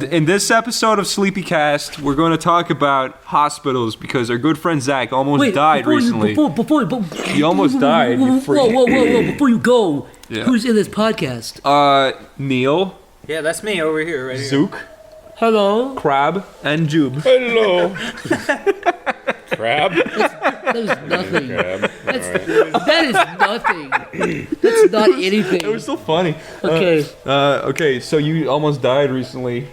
In this episode of SleepyCast, we're going to talk about hospitals because our good friend Zach almost died recently. He almost died. Whoa! Before you go, who's in this podcast? Neil. Yeah, that's me over here, right here. Zook. Hello. Crab and Joob. Hello. Crab? That is nothing. That is nothing. That's not anything. It was so funny. Okay. Okay, so you almost died recently.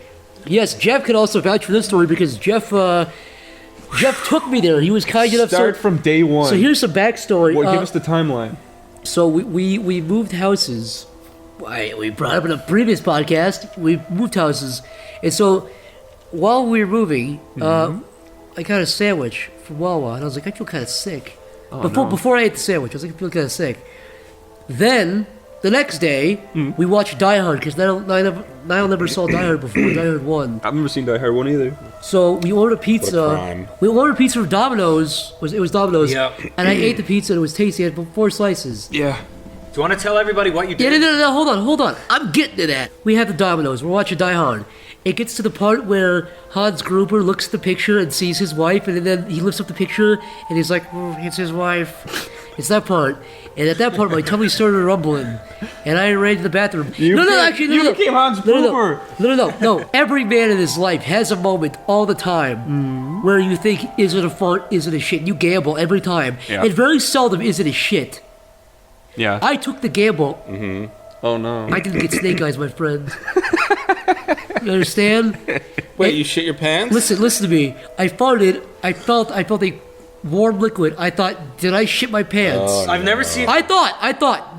Yes, Jeff could also vouch for this story because Jeff took me there. He was kind enough. Start from day one. So here's some backstory. Give us the timeline. So we moved houses. We brought up in a previous podcast. We moved houses, and so while we were moving, I got a sandwich from Wawa, and I was like, I feel kind of sick. Before I ate the sandwich, I was like, I feel kind of sick. Then the next day, we watched Die Hard because Niall never saw Die Hard before. Die Hard 1. I've never seen Die Hard 1 either. So we ordered pizza. We ordered pizza from Domino's. It was Domino's. Yep. And I ate the pizza. And it was tasty. It had 4 slices. Yeah. Do you want to tell everybody what you did? Yeah, no, hold on. I'm getting to that. We have the Domino's. We're watching Die Hard. It gets to the part where Hans Gruber looks at the picture and sees his wife, and then he lifts up the picture, and he's like, it's his wife. It's that part. And at that part, my tummy started rumbling, and I ran to the bathroom. You became Hans Gruber. No. Every man in his life has a moment all the time where you think, is it a fart, is it a shit? You gamble every time. Yeah. And very seldom is it a shit. Yeah. I took the gamble. Oh, no. I didn't get snake eyes, my friend. You understand? Wait, you shit your pants? Listen to me. I farted. I felt a warm liquid. I thought, did I shit my pants? Oh, I've never seen... I thought,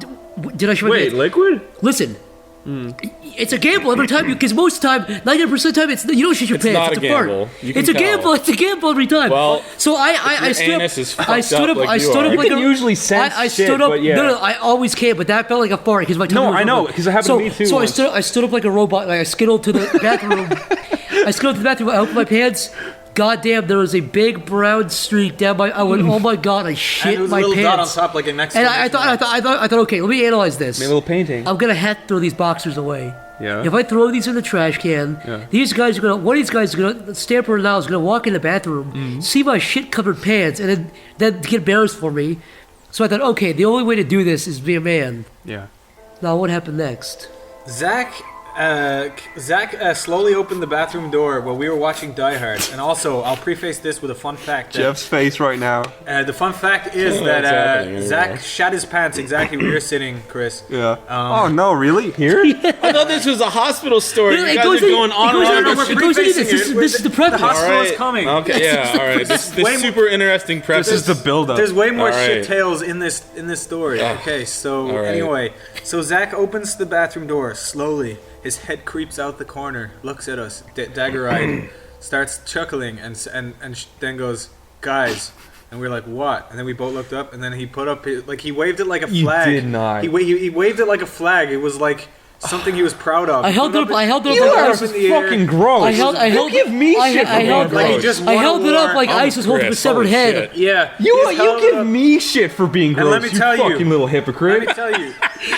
did I shit my pants? Wait, liquid? Listen. It's a gamble every time, because most of the time, 90% of the time, you don't shit your pants. Not it's a gamble. Fart. You can It's a tell. gamble. It's a gamble every time. Well, so I stood anus is up. fucked I stood up up. like I you stood are. up You like can usually sense I shit, stood up. but yeah. No, I always can, but that felt like a fart because my tummy was I know, rumbling. because it happened to me too So once. I stood up like a robot. Like I skittled to the bathroom. I opened my pants. God damn, there was a big brown streak down my. I went, oh my god, I shit And it was my a little pants. dot on top like an next And I thought, okay, let me analyze this. Made a little painting. I'm gonna have to throw these boxers away. Yeah. If I throw these in the trash can, these guys are gonna. One of these guys is gonna. Stamper and Niall is gonna walk in the bathroom, see my shit-covered pants, and then get embarrassed for me. So I thought, okay, the only way to do this is be a man. Yeah. Now, what happened next? Zach slowly opened the bathroom door while we were watching Die Hard. And also, I'll preface this with a fun fact. Jeff's face right now. The fun fact is that happening Zach anymore. shat his pants exactly where you're sitting, Chris. Yeah. Oh, no, really? Here? I thought this was a hospital story. No, You it guys goes are in- going it on goes and in- on. it we're goes into prefacing this. it. This is the preface. The hospital is coming. Okay, yeah, all right. This way more- super interesting preface. This is the build-up. There's way more All right. shit tales in this story. Okay, so All right. anyway, so Zach opens the bathroom door slowly. His head creeps out the corner, looks at us, dagger-eyed, starts chuckling, and then goes, "Guys," and we're like, "What?" And then we both looked up, and then he put up he waved it like a flag. You did not. He waved it like a flag. It was like something he was proud of. I held it up. You like are ice. fucking gross. I held. give me shit for I held. being Like he gross. just I won a held it up war. like ice was holding a Chris, severed holy head. shit. Yeah. You he just held it give up. me shit for being gross. let me tell you. fucking little Let me hypocrite. tell you.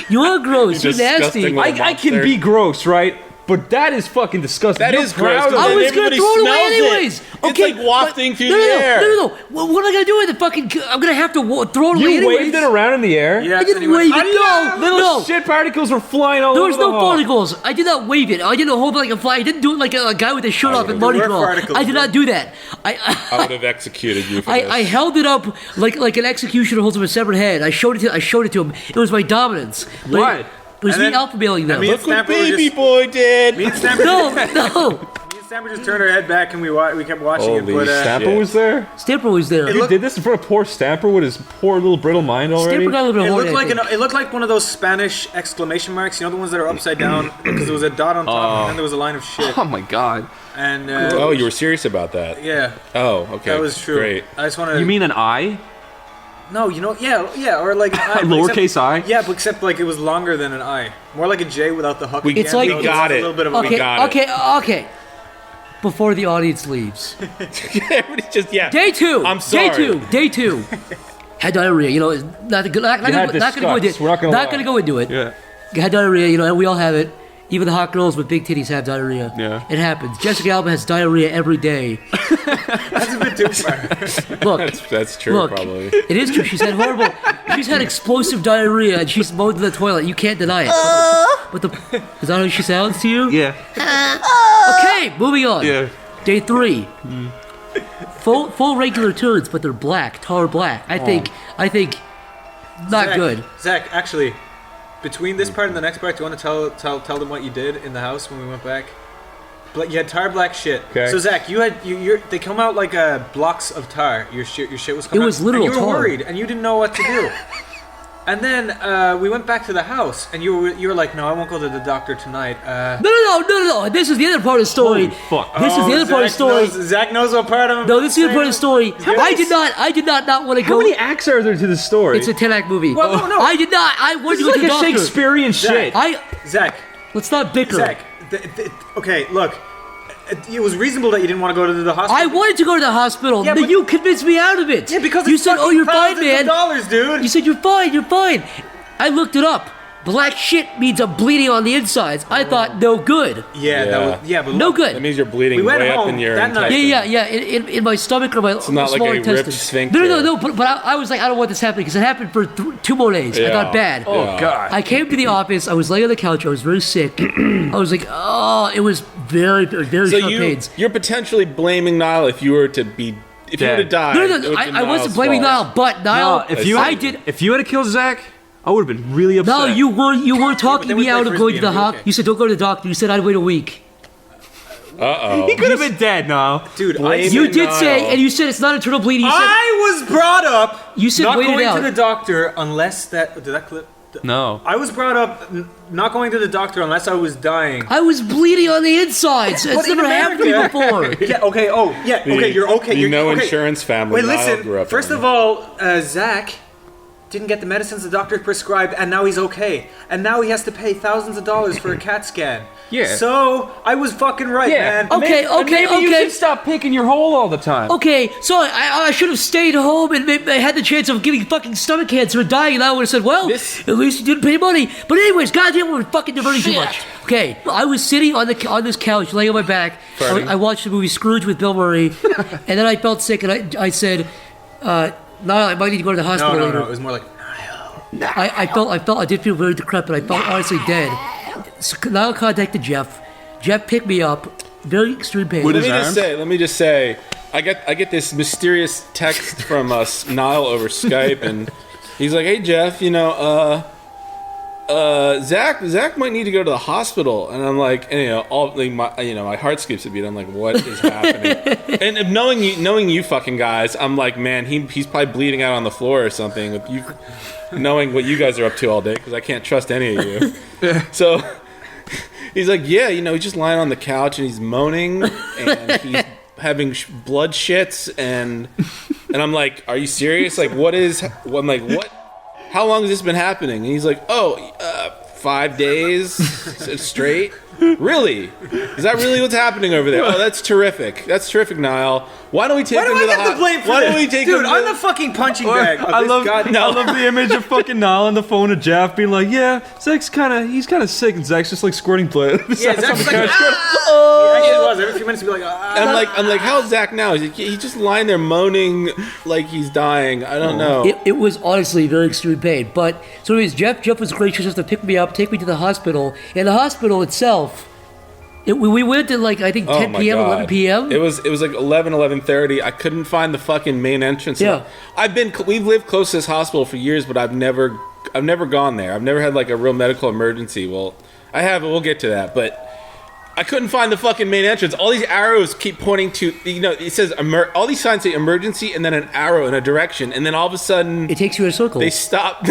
You are gross. You're disgusting nasty. little I can monster. be gross, right? But that is fucking disgusting. That You're is gross, proud of but I it. was gonna Everybody throw it away smells it. anyways. It's Okay, like wafting but- through the air. No. What am I gonna do with the fucking? I'm gonna have to throw it away You anyways. waved it around in the air. Yeah, I didn't and he went, wave it. Little No. shit particles were flying all There over was the no hall. particles. I did not wave it. I didn't hold it like a fly. I didn't do it like a guy with his shirt off in Mardi There were Gras. particles, I did not do that. I would have executed you for this. I held it up like an executioner holds up a severed head. I showed it to him. It was my dominance. But What? It was And me then- alpha mailing them. me and Look what Stamper were baby just- boy did. Me and Stamper just turned our head back and we kept watching it. Holy But Stamper shit. was there? Stamper was there. You did this in front of poor Stamper with his poor little brittle mind already? Stamper got a little bit it of looked horny, like it looked like one of those Spanish exclamation marks. You know the ones that are upside down because there was a dot on top and then there was a line of shit. Oh my god. And Oh, you were serious about that? yeah, Oh, okay. that was true. Great. I just wanted. You mean an eye? No, yeah, or like an I, but Lowercase except, I? Yeah, but except like it was longer than an I, more like a J without the hook. We- again. It's like- So We got a it. little bit of a Okay, got it. okay. Before the audience leaves. Everybody just Day two. I'm sorry. Day two. Had diarrhea. You know, it's not had gonna go into it. disgust. We're not gonna lie. go into it. Yeah. Had diarrhea. You know, and we all have it. Even the hot girls with big titties have diarrhea. Yeah. It happens. Jessica Alba has diarrhea every day. That's a bit too far. Look. That's true, Look, probably. It is true. She's had explosive diarrhea and she's mowed in the toilet. You can't deny it. Is that how she sounds to you? Yeah. Okay, moving on. Yeah. Day 3. Full regular turds, but they're black, tar black. I think not Zach, good. Zach, actually, between this part and the next part, do you want to tell them what you did in the house when we went back? You had tar black shit. Okay. So Zach, they come out like blocks of tar. Your shit was coming out. It was literal and you were tar. worried and you didn't know what to do. And then we went back to the house, and you were like, "No, I won't go to the doctor tonight." No. This is the other part of the story. Holy fuck. This is the other part of the story. Zach knows what part of him. No, this is the other part of the story. Yes. I did not want to How go. many acts are there to the story? It's a 10-act movie. Well, no. I did not. I wanted to This go is to like the a doctor. Shakespearean shit. Zach, Let's not bicker. Zach. Okay, look. It was reasonable that you didn't want to go to the hospital. I wanted to go to the hospital. Yeah, but but you convinced me out of it. Yeah, because you it's said, "Oh, you're fine, thousands of man." dollars, dude. You said, "You're fine. You're fine." I looked it up. Black shit means I'm bleeding on the insides. I thought no good. But No look, good. That means you're bleeding We went way up home in your that night. intestine. Yeah. In my stomach or my It's not like small a intestine. ripped sphincter. No. But I was like, I don't want this happening because it happened for 2 more days. I Yeah. got bad. Oh, God. I came to the office. I was laying on the couch. I was very sick. I was like, oh, it was very So sharp pains. you're potentially blaming Niall if you were to die. No. I wasn't blaming Niall, but Niall. No, if you had to kill Zach, I would have been really upset. No, you weren't talking then me we out play of going to Frisbee the and be hospital. okay. You said don't go to the doctor. You said I'd wait a week. He could have been dead now. dude. You did say, and you said it's not internal bleeding. You said I was brought up. You said not wait it going out. to the doctor unless that. Did that clip? No. I was brought up not going to the doctor unless I was dying. I was bleeding on the insides. It's But in never happened to me America- before. Yeah. Okay. Oh. Yeah. Okay. You're okay. You You're know, okay. insurance family. Wait. Niall grew Listen. up First in. of all, Zach didn't get the medicines the doctor prescribed, and now he's okay. And now he has to pay thousands of dollars for a CAT scan. Yeah. So I was fucking right, man. Okay. Maybe you should stop picking your hole all the time. Okay, so I should have stayed home and I had the chance of getting fucking stomach cancer and dying, and I would have said, well, at least you didn't pay money. But anyways, goddamn, we're fucking diverting too much. Okay, I was sitting on this couch, laying on my back. I watched the movie Scrooge with Bill Murray, and then I felt sick, and I said, Niall, I might need to go to the hospital later. No. It was more like. I did feel very decrepit. I felt honestly dead. So Niall contacted Jeff. Jeff picked me up. Very extreme pain. With Let his me just say, I get this mysterious text from Niall over Skype, and he's like, "Hey Jeff, Zach might need to go to the hospital," and I'm like, my heart skips a beat. I'm like, what is happening? And knowing you fucking guys, I'm like, man, he's probably bleeding out on the floor or something. With you, knowing what you guys are up to all day, because I can't trust any of you. So he's like, yeah, he's just lying on the couch and he's moaning and he's having blood shits and I'm like, are you serious? Like, I'm like, what? How long has this been happening? And he's like, 5 days straight. Really? Is that really what's happening over there? Oh, that's terrific. That's terrific, Niall. Why don't we take Why do him I to the get the blame for Why this? don't we take him Dude, to I'm the fucking punching bag of I this love goddamn... the image of fucking Niall on the phone to Jeff being like, yeah, Zach's he's kind of sick, and Zach's just like squirting blood. Yeah, Zach's like, ah! He actually was. Every few minutes he'd be like, ah. I'm like, how's Zach now? He's just lying there moaning like he's dying. I don't know. It was honestly very extreme pain. But so anyways, Jeff was gracious enough to pick me up, take me to the hospital. And the hospital itself, we went at like I think 10 my p.m., God. 11 p.m. It was like 11:30. I couldn't find the fucking main entrance. Yeah. We've lived close to this hospital for years, but I've never gone there. I've never had like a real medical emergency. Well, I have, but we'll get to that. But I couldn't find the fucking main entrance. All these arrows keep pointing to, it says, all these signs say emergency and then an arrow in a direction. And then all of a sudden, It takes you in a circle. they stop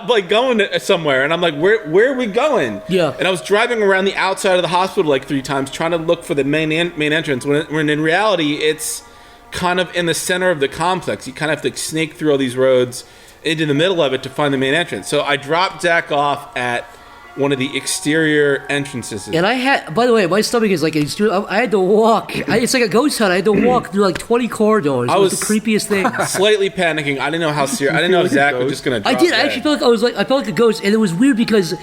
like going somewhere. And I'm like, where are we going? Yeah. And I was driving around the outside of the hospital like 3 times trying to look for the main entrance when in reality, it's kind of in the center of the complex. You kind of have to snake through all these roads into the middle of it to find the main entrance. So I dropped Zach off at one of the exterior entrances. And I had, by the way, my stomach is like, I had to walk. It's like a ghost hunt. I had to walk through like 20 corridors. It was the creepiest thing. Slightly panicking. I didn't know how serious. I didn't know if Zach was just going to drop I did. I actually felt like I felt like a ghost. And it was weird because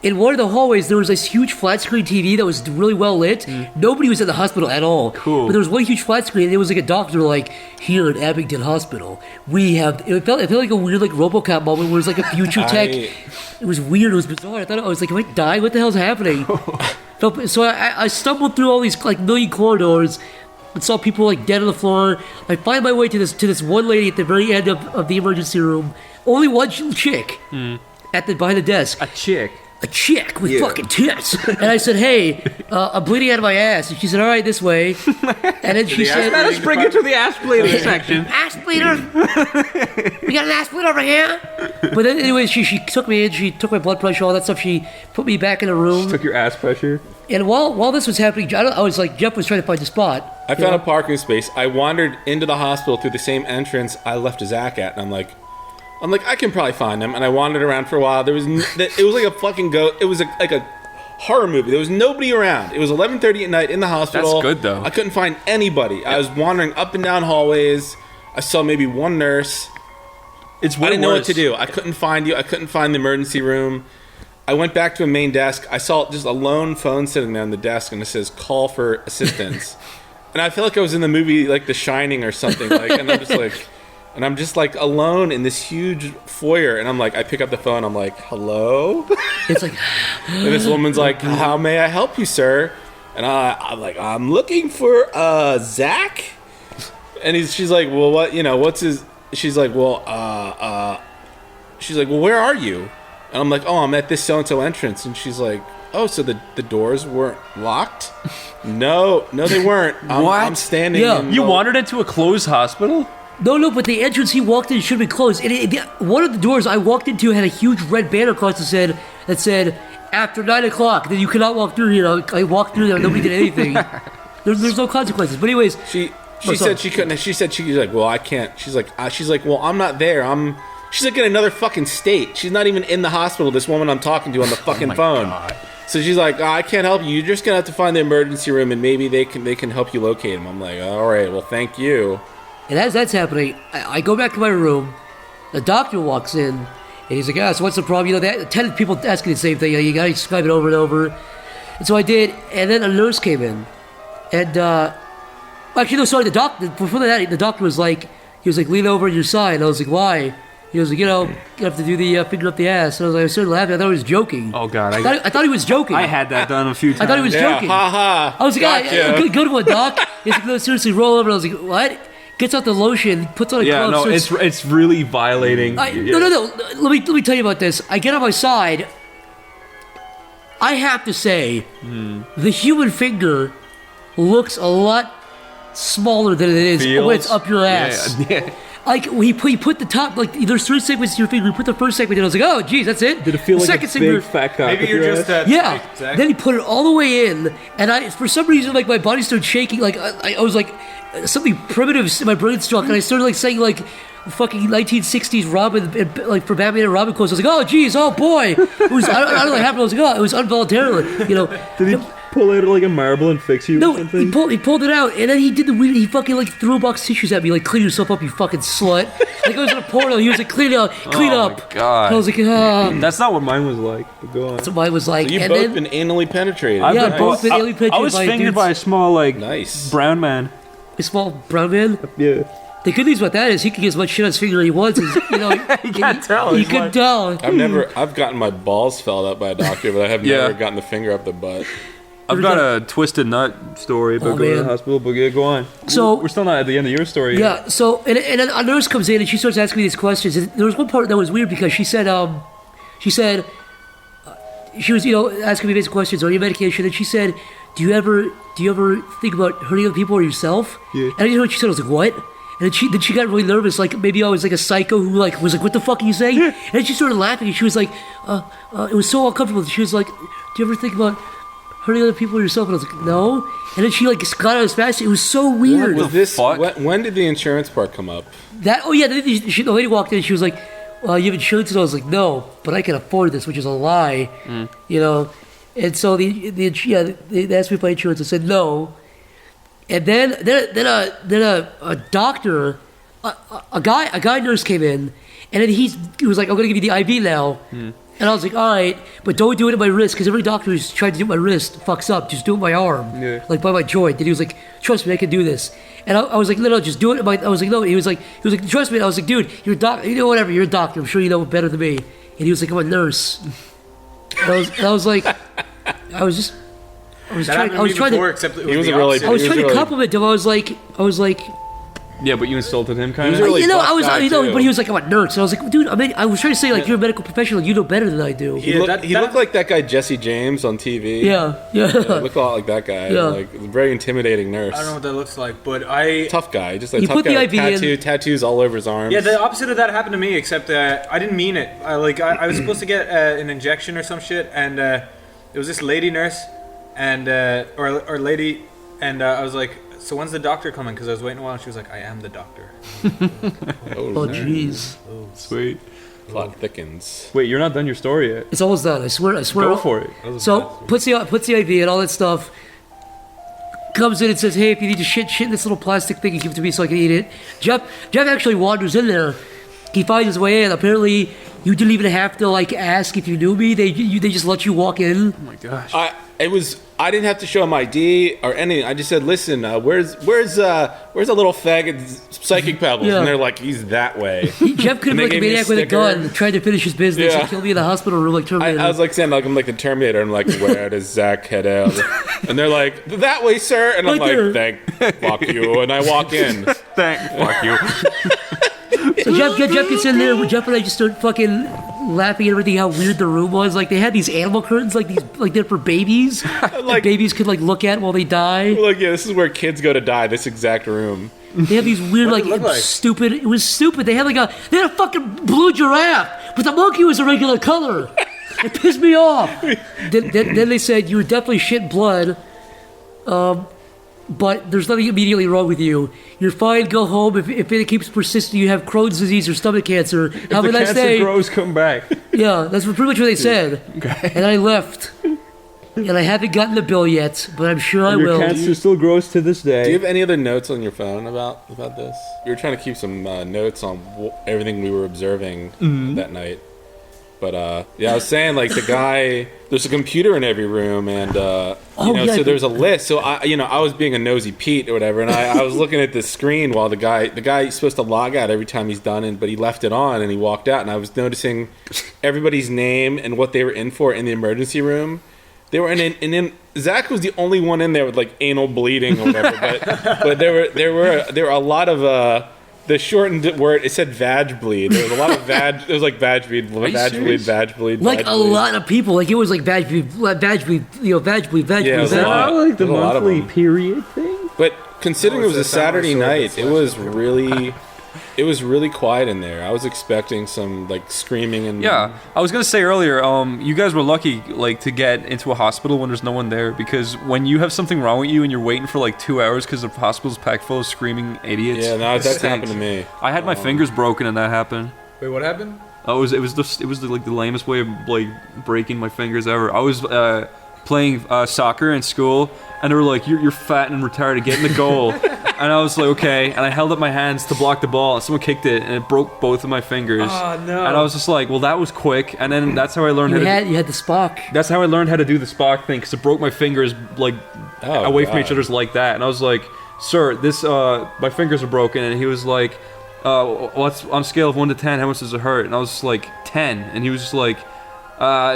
in one of the hallways, there was this huge flat screen TV that was really well lit. Nobody was in the hospital at all. Cool. But there was one huge flat screen, and it was like a doctor, like, here at Abington Hospital, we have. It felt like a weird, like, RoboCop moment where it was like a future tech. It was weird. It was bizarre. I was like, am I dying? What the hell's happening? So I stumbled through all these like million corridors and saw people like dead on the floor. I find my way to this one lady at the very end of the emergency room. Only one chick behind the desk. A chick with fucking tits. And I said, hey, I'm bleeding out of my ass. And she said, all right, this way. And then she said, let us bring it to the ass bleeder section. ass bleeder? We got an ass bleeder over here? But then anyway, she took me in. She took my blood pressure, all that stuff. She put me back in the room. Took your ass pressure. And while this was happening, I was like, Jeff was trying to find the spot. I found a parking space. I wandered into the hospital through the same entrance I left Zach at, and I'm like, I can probably find him. And I wandered around for a while. It was like a fucking ghost. It was like a horror movie. There was nobody around. It was 11:30 at night in the hospital. That's good, though. I couldn't find anybody. I was wandering up and down hallways. I saw maybe one nurse. I didn't know what to do. I couldn't find you. I couldn't find the emergency room. I went back to a main desk. I saw just a lone phone sitting there on the desk, and it says "Call for assistance." And I feel like I was in the movie like The Shining or something. And I'm just like alone in this huge foyer, and I'm like, I pick up the phone. I'm like, hello. It's like, and this woman's like, how may I help you, sir? And I'm like, I'm looking for Zach. And she's like, well, what? What's his? She's like, well, where are you? And I'm like, oh, I'm at this so-and-so entrance. And she's like, oh, so the doors weren't locked? No, they weren't. I'm standing. Yeah. You wandered into a closed hospital? No, but the entrance he walked in should have been closed. And one of the doors I walked into had a huge red banner across that said, after 9 o'clock, then you cannot walk through here. I walked through there, nobody did anything. There's no consequences. But anyways. She said she couldn't. She said she's like, well, I can't. She's like, well, I'm not there. She's like in another fucking state. She's not even in the hospital. This woman I'm talking to on the fucking phone. God. So she's like, I can't help you. You're just gonna have to find the emergency room, and maybe they can help you locate him. I'm like, all right, well, thank you. And as that's happening, I go back to my room. The doctor walks in, and he's like, so what's the problem? 10 people asking the same thing. You got to describe it over and over. And so I did, and then a nurse came in. And, actually, no, sorry, before that, the doctor was like, lean over on your side. And I was like, why? He was like, you have to do the finger up the ass. And I started laughing. I thought he was joking. Oh, God. I thought he was joking. I had that done a few times. I thought he was joking. Ha. I was like, gotcha. good one, doc. He's like, no, seriously, roll over. And I was like, what? Gets out the lotion, puts on a glove. No, it's really violating. No. Let me tell you about this. I get on my side. I have to say, the human finger looks a lot smaller than it is when it's up your ass. Yeah. Like he put the top, like there's 3 segments to your finger. He put the first segment in. I was like, oh, geez, that's it. Did it feel the like second a big fat cock? Maybe you're just that. Yeah. Zach. Then he put it all the way in, and for some reason, like my body started shaking. Like I was like something primitive in my brain struck, and I started like saying like fucking 1960s Robin, like for Batman and Robin quotes. I was like, oh, geez, oh boy. It was I don't know what happened. I was like, oh, it was involuntarily, Did he pull out like a marble and fix you? No, or something? he pulled it out, and then he did the weird. He fucking like threw a box of tissues at me, like clean yourself up, you fucking slut. Like I was in a porno. He was like, clean up. Oh my God. And I was like, That's not what mine was like. But go on. That's what mine was like. So you've and both then, been anally penetrated. Yeah, both been anally penetrated. I was by fingered dudes. by a small Nice. brown man. A small brown man. Yeah. The good news about that is he can get as much shit on his finger as he wants. He can't tell. You can tell. I've gotten my balls felled up by a doctor, but I have never gotten the finger up the butt. I've got a twisted nut story about going to the hospital, but yeah, go on. So we're still not at the end of your story. Yeah. So and then a nurse comes in and she starts asking me these questions. And there was one part that was weird because she said she was asking me basic questions on your medication, and she said, do you ever think about hurting other people or yourself? Yeah. And I didn't know what she said. I was like, what? And then she got really nervous, like maybe I was like a psycho who like was like, what the fuck are you saying? And then she started laughing, and she was like, it was so uncomfortable. She was like, do you ever think about hurting other people or yourself? And I was like, no. And then she like got out as fast. It was so weird. Was this? When did the insurance part come up? The lady walked in and she was like, well, you have insurance? And I was like, no, but I can afford this, which is a lie, And so they asked me if I had insurance. I said no. And then a doctor, a guy nurse came in, and then he was like, I'm gonna give you the IV now. And I was like, all right, but don't do it at my wrist, because every doctor who's tried to do my wrist fucks up. Just do it with my arm, like by my joint. And he was like, trust me, I can do this. And I was like, no, just do it. I was like, no. He was like, trust me. I was like, dude, you're a doctor. You know, whatever. You're a doctor. I'm sure you know better than me. And he was like, I'm a nurse. And I was like, I was trying to compliment him. I was like. Yeah, but you insulted him, kind of. Really but he was like, I'm a nurse. And I was like, dude, I was trying to say, like, you're a medical professional. You know better than I do. He looked like that guy Jesse James on TV. Yeah. He looked a lot like that guy. Yeah. Like, a very intimidating nurse. I don't know what that looks like, but tough guy. Just like You tough put guy the with IV in. tattoos all over his arms. yeah, the opposite of that happened to me, except I didn't mean it. I was supposed to get an injection or some shit, and it was this lady nurse, and or lady, and I was like, so when's the doctor coming? Because I was waiting a while, and she was like, I am the doctor. Oh, jeez. Sweet. Plot thickens. Wait, you're not done your story yet. It's almost done. I swear. Go for it. So puts the IV and all that stuff. Comes in and says, "Hey, if you need to shit in this little plastic thing, you give it to me so I can eat it." Jeff actually wanders in there. He finds his way in. Apparently, you didn't even have to like ask if you knew me. They just let you walk in. Oh my gosh. I didn't have to show him ID or anything. I just said, "Listen, where's a little faggot psychic pebbles?" Yeah. And they're like, "He's that way." Jeff could have been like a maniac with a gun, trying to finish his business and kill me in the hospital room like Terminator. I was like saying, like I'm like the Terminator. I'm like, "Where does Zach head out?" And they're like, "That way, sir." And I'm Right like, there. "Thank fuck you." And I walk in. Fuck you. So Jeff gets in there. Jeff and I just start fucking laughing at everything. How weird the room was. Like they had these animal curtains, like they're for babies. Like babies could like look at while they die. Like, yeah, this is where kids go to die. This exact room. They have these weird, What did it look like? stupid. It was stupid. They had a fucking blue giraffe, but the monkey was a regular color. It pissed me off. Then they said you were definitely shit blood. But there's nothing immediately wrong with you. You're fine. Go home. If it keeps persisting, you have Crohn's disease or stomach cancer. Have a nice day. If the cancer grows, come back. Yeah, that's pretty much what they said. Okay. And I left. And I haven't gotten the bill yet, but I'm sure I Your will. cancer still grows to this day. Do you have any other notes on your phone about this? You were trying to keep some notes on everything we were observing that night. But yeah, I was saying like the guy. There's a computer in every room, and so there's a list. So I was being a nosy Pete or whatever, and I was looking at the screen while the guy's supposed to log out every time he's done, but he left it on and he walked out, and I was noticing everybody's name and what they were in for in the emergency room. They were in Zach was the only one in there with like anal bleeding or whatever, but there were a lot of the shortened word, it said vag bleed. There was a lot of vag. It was like vag bleed, vag bleed. Like a lot of people. Like it was like vag bleed, vag bleed. Yeah, it was a lot. Like the There's a lot of monthly them. period thing. But considering it was a Saturday night, it was really. really quiet in there. I was expecting some like screaming and Yeah, I was gonna say earlier, you guys were lucky, like, to get into a hospital when there's no one there, because when you have something wrong with you and you're waiting for like 2 hours because the hospital's packed full of screaming idiots. Yeah, no, that's stinks. happened to me. I had my fingers broken and that happened. Wait, what happened? Oh, it was the lamest way of like breaking my fingers ever. I was playing soccer in school, and they were like, "You're fat and retarded. Get in the goal." And I was like, "Okay." And I held up my hands to block the ball, and someone kicked it, and it broke both of my fingers. Oh no! And I was just like, "Well, that was quick." And then that's how I learned You had the Spock. That's how I learned how to do the Spock thing, because it broke my fingers like away from each other's like that. And I was like, "Sir, this my fingers are broken." And he was like, "What's on a scale of 1 to 10? How much does it hurt?" And I was just like, 10. And he was just like,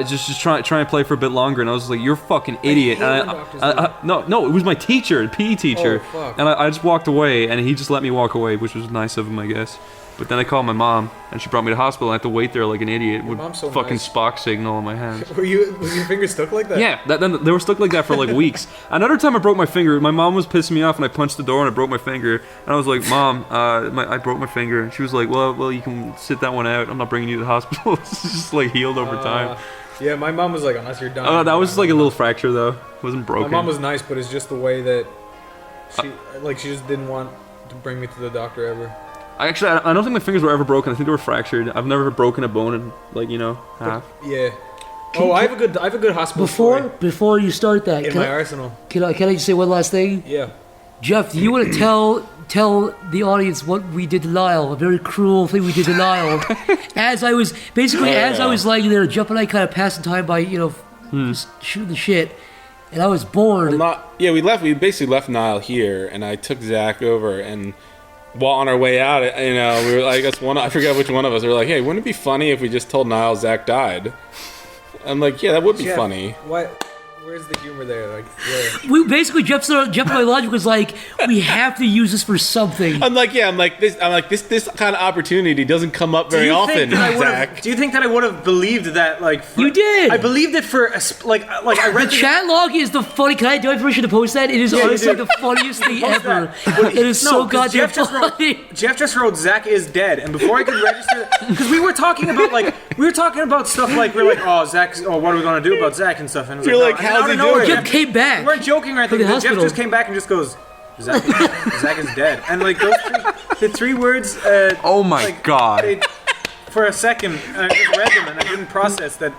just try and play for a bit longer. And I was like, "You're a fucking idiot." No, it was my teacher, the PE teacher. Oh, fuck. And I just walked away, and he just let me walk away, which was nice of him, I guess. But then I called my mom, and she brought me to the hospital. I had to wait there like an idiot with mom's so fucking nice. Spock signal in my hands. Was your fingers stuck like that? Yeah, then they were stuck like that for like weeks. Another time I broke my finger. My mom was pissing me off, and I punched the door and I broke my finger. And I was like, "Mom, I broke my finger." And she was like, "Well, you can sit that one out. I'm not bringing you to the hospital." It's just like healed over time. Yeah, my mom was like, "Unless you're done." That was like a little fracture though. It wasn't broken. My mom was nice, but it's just the way that she just didn't want to bring me to the doctor ever. I don't think my fingers were ever broken. I think they were fractured. I've never broken a bone in half. Yeah. I have a good hospital story Before you start that, in my arsenal. can I just say one last thing? Yeah. Jeff, do you want to tell tell the audience what we did to Niall, a very cruel thing we did to Niall. As I was lying there, Jeff and I kind of passing time by, just shooting the shit, and I was bored. We basically left Niall here, and I took Zach over, and while on our way out, we were, I guess I forget which one of us, we were like, hey, wouldn't it be funny if we just told Niall Zach died? I'm like, yeah, that would be funny. What? Where's the humor there? Like, where? We basically Jeff's my logic was like, we have to use this for something. I'm like, this kind of opportunity doesn't come up very often, Zach. Do you think that I would have believed that? Like, you did. I believed it for I read the chat log is the funny. Do I have permission to post that? It is honestly the funniest thing ever. It is so goddamn funny. Jeff just wrote Zach is dead, and before I could register, because we were talking about stuff like we're like, oh Zach's, what are we gonna do about Zach and stuff, and you're like, how's he doing? Jeff came back. We weren't joking or anything. Jeff just came back and just goes, Zach is dead. And like the three words. Oh my god! For a second, I just read them and I didn't process that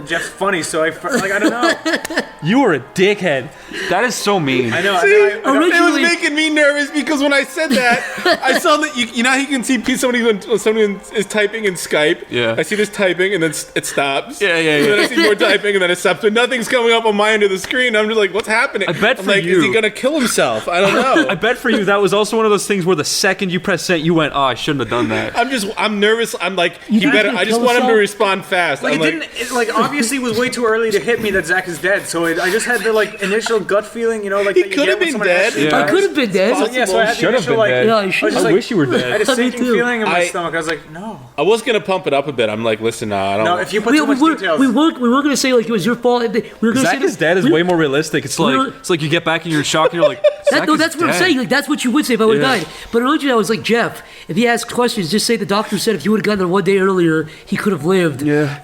Jeff's funny. So I don't know. You were a dickhead. That is so mean. I know. It was making me nervous because when I said that, I saw that you know how you can see somebody is typing in Skype. Yeah. I see this typing and then it stops. Yeah. And then I see more typing and then it stops. But nothing's coming up on my end of the screen. I'm just like, what's happening? I bet I'm for like, you. is he gonna kill himself? I don't know. I bet for you that was also one of those things where the second you press send, you went, oh, I shouldn't have done that. I'm nervous. I'm like, I just kill want him to himself? Obviously, respond fast. it was way too early to hit me that Zach is dead. So I just had the initial gut feeling, like He could have been dead. I could have been dead. So I had the Should have initial been dead. Yeah, you should. I wish you were I dead. had a sinking too. feeling in my stomach. I was like, no. I was gonna pump it up a bit. I'm like, listen, I don't. No, if you put too much details. We weren't going to say like it was your fault. We were going to Zach say is dead is way more realistic. It's like you get back and you're in shock and you're like, Zach is that's what I'm dead. saying. Like that's what you would say if I would have died. But originally I was like, Jeff, if he asks questions, just say the doctor said if you would have gotten there one day earlier, he could have lived. Yeah.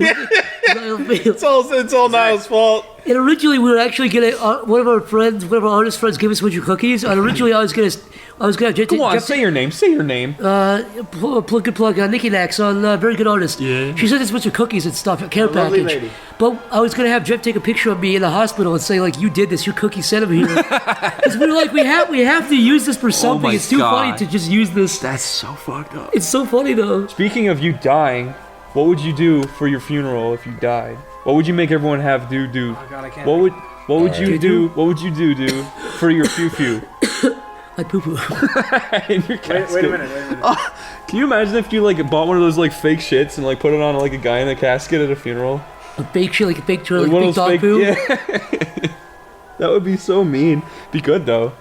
It's all Niall's fault. And originally we were actually gonna one of our artist friends gave us a bunch of cookies. And originally I was gonna have Jeff. Come on, say your name. Say your name. Plug Nikki Nax on Very Good Artist. Yeah. She sent us a bunch of cookies and stuff, a care lovely package. lady. But I was gonna have Jeff take a picture of me in the hospital and say like, you did this. Your cookie sent him here. Because we were like, we have to use this for something. my It's too funny God. to just use this. That's so fucked up. It's so funny though. Speaking of you dying, what would you do for your funeral if you died? What would you make everyone have do? Oh God, I can't. What would you do? What would you do for your few? Like poo poo. In your casket. Wait a minute. Can you imagine if you bought one of those fake shits and put it on a guy in a casket at a funeral? A fake shit, like a fake turtle, One like of big those dog poo. Yeah. That would be so mean. Be good though.